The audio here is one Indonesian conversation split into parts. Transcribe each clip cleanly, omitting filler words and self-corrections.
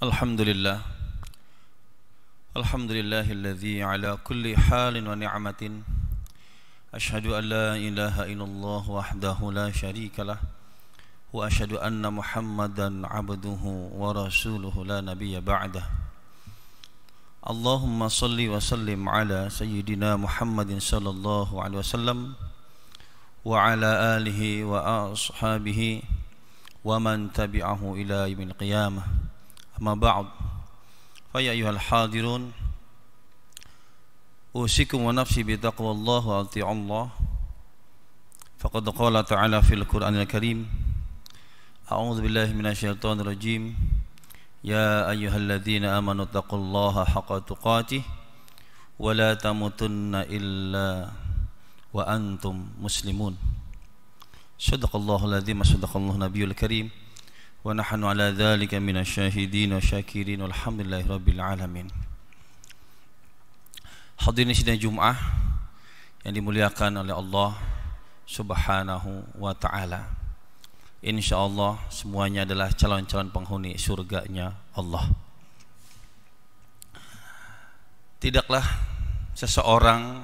Alhamdulillah. Alhamdulillahilladzi ala kulli halin wa ni'matin. Asyhadu an la ilaha illallah wahdahu la syarikalah. Wa asyhadu anna Muhammadan abduhu wa rasuluhu la nabiyya ba'dah. Allahumma salli wa sallim ala sayyidina Muhammadin sallallahu alaihi wasallam wa ala alihi wa ashabihi wa man tabi'ahu ila yaumil qiyamah. Amma ba'd. Fa ya ayyuhal hadirun, usikum wa nafsi bi taqwallah wa ati'ullah. Faqad qala ta'ala fil Qur'anil Karim, a'udzu billahi minasyaitonir rajim. Ya ayyuhalladzina amanu taqullaha haqqa tuqatih wa la tamutunna illa wa antum muslimun. Shadaqallahul adzim wa shadaqallahu nabiyyul karim. Wa nahnu ala dzalika minasyahidin wa syakirin walhamdulillahi rabbil alamin. Hadirin sidang Jumat yang dimuliakan oleh Allah Subhanahu wa taala. Insyaallah semuanya adalah calon-calon penghuni surganya Allah. Tidaklah seseorang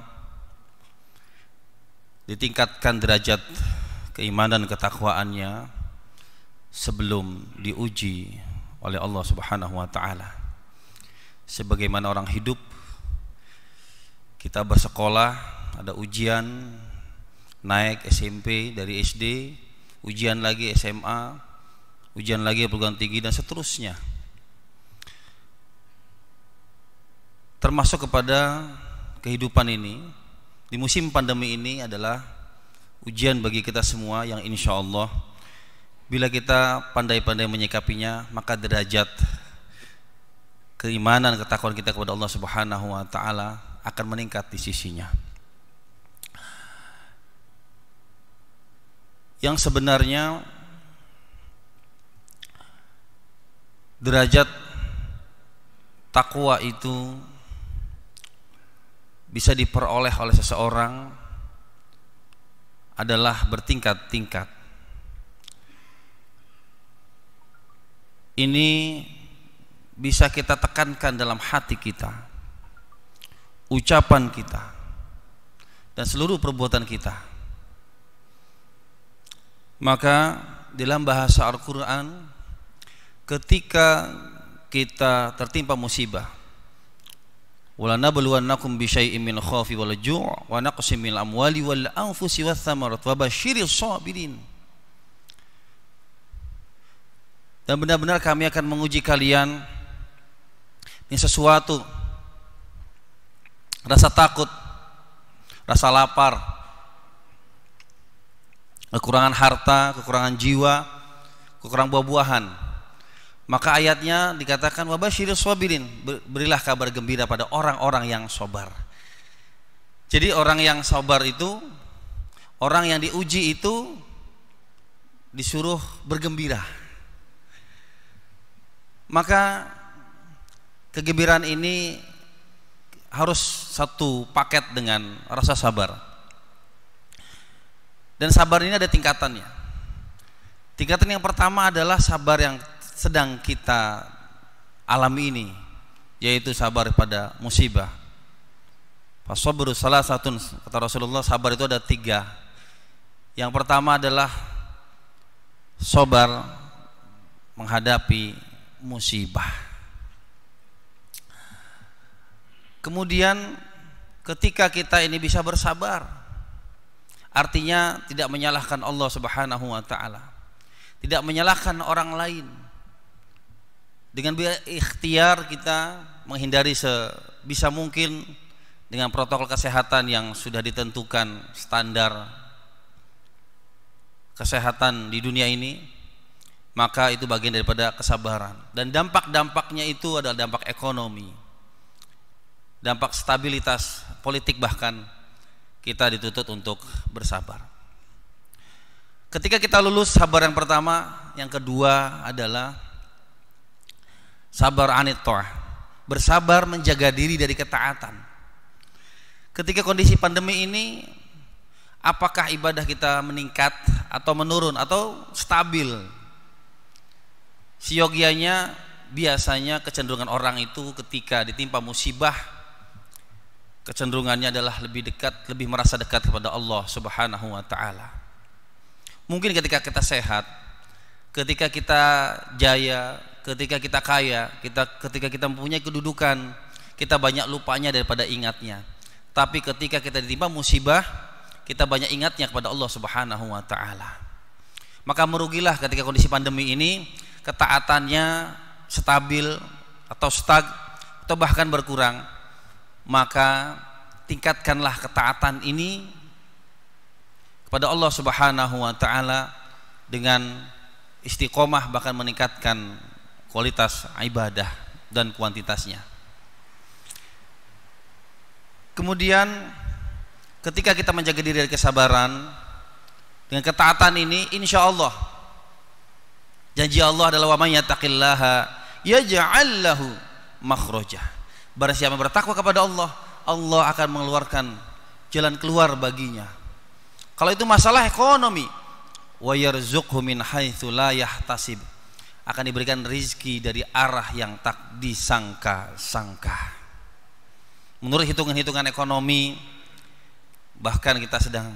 ditingkatkan derajat keimanan dan ketakwaannya sebelum diuji oleh Allah Subhanahu wa taala. Sebagaimana orang hidup, kita bersekolah, ada ujian, naik SMP, dari SD, ujian lagi SMA, ujian lagi perguruan tinggi dan seterusnya. Termasuk kepada kehidupan ini, di musim pandemi ini adalah ujian bagi kita semua yang insya Allah bila kita pandai-pandai menyikapinya, maka derajat keimanan, ketakwaan kita kepada Allah Subhanahu wa taala akan meningkat di sisinya. Yang sebenarnya derajat takwa itu bisa diperoleh oleh seseorang adalah bertingkat-tingkat. Ini bisa kita tekankan dalam hati kita, ucapan kita, dan seluruh perbuatan kita. Maka dalam bahasa Al-Quran, ketika kita tertimpa musibah, walanabluwannakum bisyai'im min khaufi wal ju' wa naqsim minal amwali wal anfusi wath thamarat wa basyiris sabirin. Dan benar-benar kami akan menguji kalian ini sesuatu, rasa takut, rasa lapar, kekurangan harta, kekurangan jiwa, kekurangan buah-buahan. Maka ayatnya dikatakan wabasyiris sabirin, berilah kabar gembira pada orang-orang yang sabar. Jadi orang yang sabar itu, orang yang diuji itu disuruh bergembira. Maka kegembiraan ini harus satu paket dengan rasa sabar. Dan sabar ini ada tingkatannya. Tingkatan yang pertama adalah sabar yang sedang kita alami ini, yaitu sabar pada musibah. Fasabru salasatun, kata Rasulullah, sabar itu ada 3. Yang pertama adalah sabar menghadapi musibah. Kemudian ketika kita ini bisa bersabar, artinya tidak menyalahkan Allah Subhanahu wa taala, tidak menyalahkan orang lain. Dengan berikhtiar kita menghindari sebisa mungkin dengan protokol kesehatan yang sudah ditentukan, standar kesehatan di dunia ini. Maka itu bagian daripada kesabaran. Dan dampak-dampaknya itu adalah dampak ekonomi, dampak stabilitas politik, bahkan kita dituntut untuk bersabar. Ketika kita lulus sabar yang pertama, yang kedua adalah sabar anit ta'ah, bersabar menjaga diri dari ketaatan. Ketika kondisi pandemi ini, apakah ibadah kita meningkat atau menurun atau stabil? Siogianya biasanya kecenderungan orang itu ketika ditimpa musibah, kecenderungannya adalah lebih dekat, lebih merasa dekat kepada Allah Subhanahu wa taala. Mungkin ketika kita sehat, ketika kita jaya, ketika kita kaya, ketika kita mempunyai kedudukan, kita banyak lupanya daripada ingatnya. Tapi ketika kita ditimpa musibah, kita banyak ingatnya kepada Allah Subhanahu wa taala. Maka merugilah ketika kondisi pandemi ini ketaatannya stabil atau atau bahkan berkurang. Maka tingkatkanlah ketaatan ini kepada Allah Subhanahu wa taala dengan istiqomah, bahkan meningkatkan kualitas ibadah dan kuantitasnya. Kemudian ketika kita menjaga diri dari kesabaran dengan ketaatan ini, insya Allah janji Allah adalah wa may yattaqillaha yaj'al lahu makhrajah. Barang siapa bertakwa kepada Allah, Allah akan mengeluarkan jalan keluar baginya. Kalau itu masalah ekonomi, wa yarzuqhu min haitsu la yahtasib, akan diberikan rizki dari arah yang tak disangka-sangka. Menurut hitungan-hitungan ekonomi, bahkan kita sedang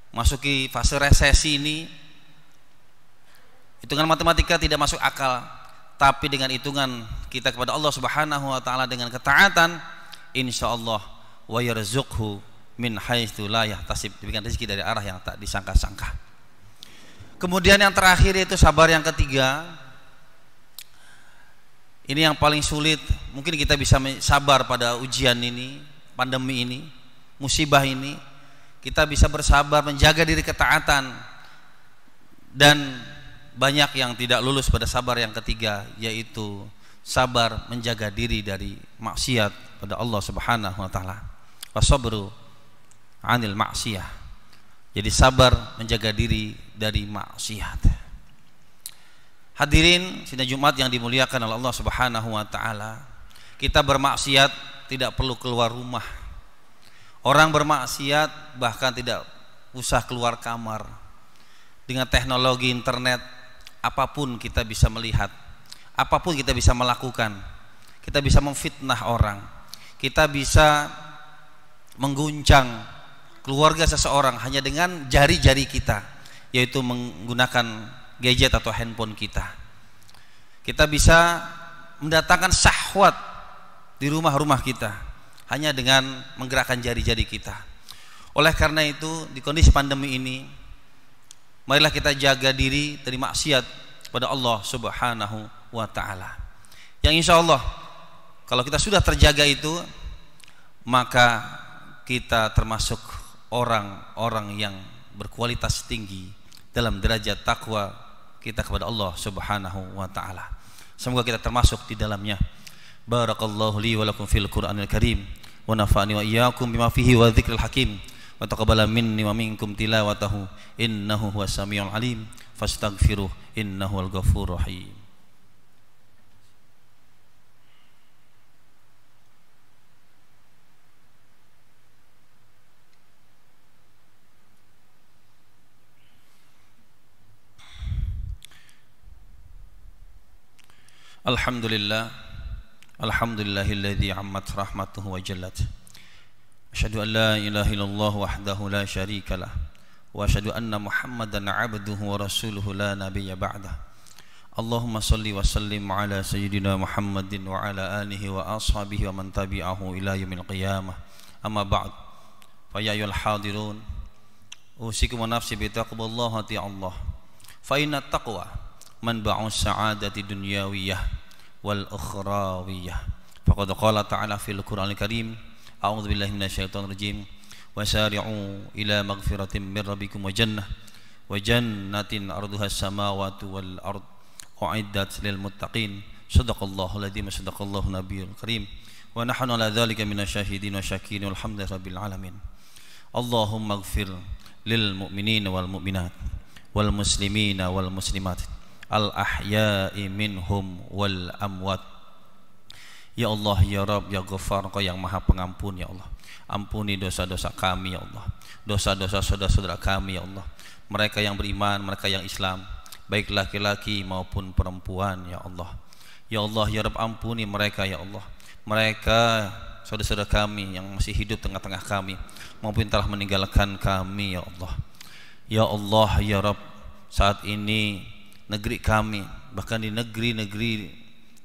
masuki fase resesi ini, hitungan matematika tidak masuk akal. Tapi dengan hitungan kita kepada Allah Subhanahu wa taala dengan ketaatan, insyaallah wa yarzuqhu min haitsu la yahtasib, diberikan rezeki dari arah yang tak disangka-sangka. Kemudian yang terakhir yaitu sabar yang ketiga. Ini yang paling sulit. Mungkin kita bisa sabar pada ujian ini, pandemi ini, musibah ini. Kita bisa bersabar menjaga diri ketaatan, dan banyak yang tidak lulus pada sabar yang ketiga, yaitu sabar menjaga diri dari maksiat pada Allah Subhanahu wa taala. Wasabru 'anil maksiyah. Jadi sabar menjaga diri dari maksiat. Hadirin sidang Jumat yang dimuliakan oleh Allah Subhanahu wa taala, kita bermaksiat tidak perlu keluar rumah. Orang bermaksiat bahkan tidak usah keluar kamar. Dengan teknologi internet, apapun kita bisa melihat, apapun kita bisa melakukan. Kita bisa memfitnah orang, kita bisa mengguncang keluarga seseorang hanya dengan jari-jari kita, yaitu menggunakan gadget atau handphone kita. Kita bisa mendatangkan syahwat di rumah-rumah kita hanya dengan menggerakkan jari-jari kita. Oleh karena itu, di kondisi pandemi ini, marilah kita jaga diri dari maksiat kepada Allah Subhanahu wa taala. Yang insya Allah kalau kita sudah terjaga itu, maka kita termasuk orang-orang yang berkualitas tinggi dalam derajat takwa kita kepada Allah Subhanahu wa taala. Semoga kita termasuk di dalamnya. Barakallahu li wa lakum fil Qur'anil Karim wa nafa'ani wa iyyakum bima fihi wa dzikril hakim. Wa taqabbala minni wa minkum tilawatahu innahu huwas samiul alim fastaghfiruh innahu wal ghafurur rahim. Alhamdulillah, alhamdulillahilladzi ammat rahmatuhu wa jallat. Asyhadu an la ilaha illallah wahdahu la syarika lah, wa asyhadu anna Muhammadan abduhu wa rasuluhu la nabiyya ba'dah. Allahumma salli wa sallim ala sayyidina Muhammadin wa ala alihi wa ashabihi wa man tabi'ahu ila yaumil qiyamah. Amma ba'd. Fa ya ayyuhal hadirun, usikum wa nafsi bi taqwallahi Allah. Fa inna taqwa manba'u sa'adati dunyawiyah wal ukhrawiyah. Faqad qala ta'ala fil Qur'anil Karim, a'udzu billahi minasyaitonir rajim, wasari'u ila maghfiratin min rabbikum wa jannatin 'arduha as-samawati wal ard u'iddat lil muttaqin. Shadaqallahu aladzim, shadaqallahu nabiyul karim, wa nahnu ala dzalika minasyahidin wa syakirin walhamdulillahi rabbil alamin. Allahumma ighfir lil mu'minina wal mu'minat wal muslimina wal muslimat al ahya'i minhum wal amwat. Ya Allah, ya Rabb, ya Ghaffar, Engkau yang Maha Pengampun, ya Allah. Ampuni dosa-dosa kami, ya Allah. Dosa-dosa saudara-saudara kami, ya Allah. Mereka yang beriman, mereka yang Islam, baik laki-laki maupun perempuan, ya Allah. Ya Allah ya Rabb, ampuni mereka ya Allah, mereka saudara-saudara kami yang masih hidup tengah-tengah kami maupun telah meninggalkan kami ya Allah. Ya Allah ya Rabb, saat ini negeri kami, bahkan di negeri-negeri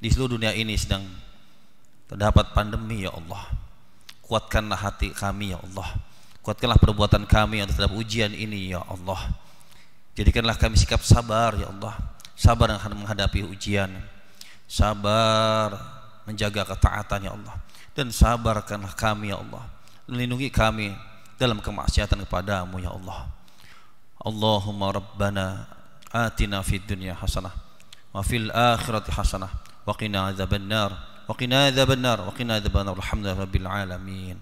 di seluruh dunia ini sedang terdapat pandemi ya Allah. Kuatkanlah hati kami ya Allah, kuatkanlah perbuatan kami yang terhadap ujian ini ya Allah. Jadikanlah kami sikap sabar ya Allah, sabar yang akan menghadapi ujian, sabar menjaga ketaatan ya Allah, dan sabarkanlah kami ya Allah, lindungi kami dalam kemaksiatan kepadamu ya Allah. Allahumma rabbana atina fid dunya hasanah wa fil akhirati hasanah wa qina adzabannar wa qina adzabannar wa qina adzabannar alhamdulillahi rabbil alamin.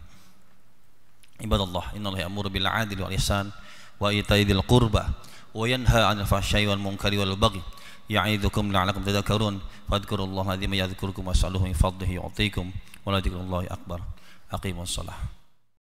Ibadallah, innallaha ya'muru bil 'adli wal ihsan wa ita'i dzil qurba wa yanha 'anil fahsya'i wal munkari wal baghi ya'idukum la'allakum tadhakkarun fadhkurullaha 'azima yadhkurukum was'aluhu min fadlihi yu'tikum wa la dzikrullahi akbar. Aqimus shalah.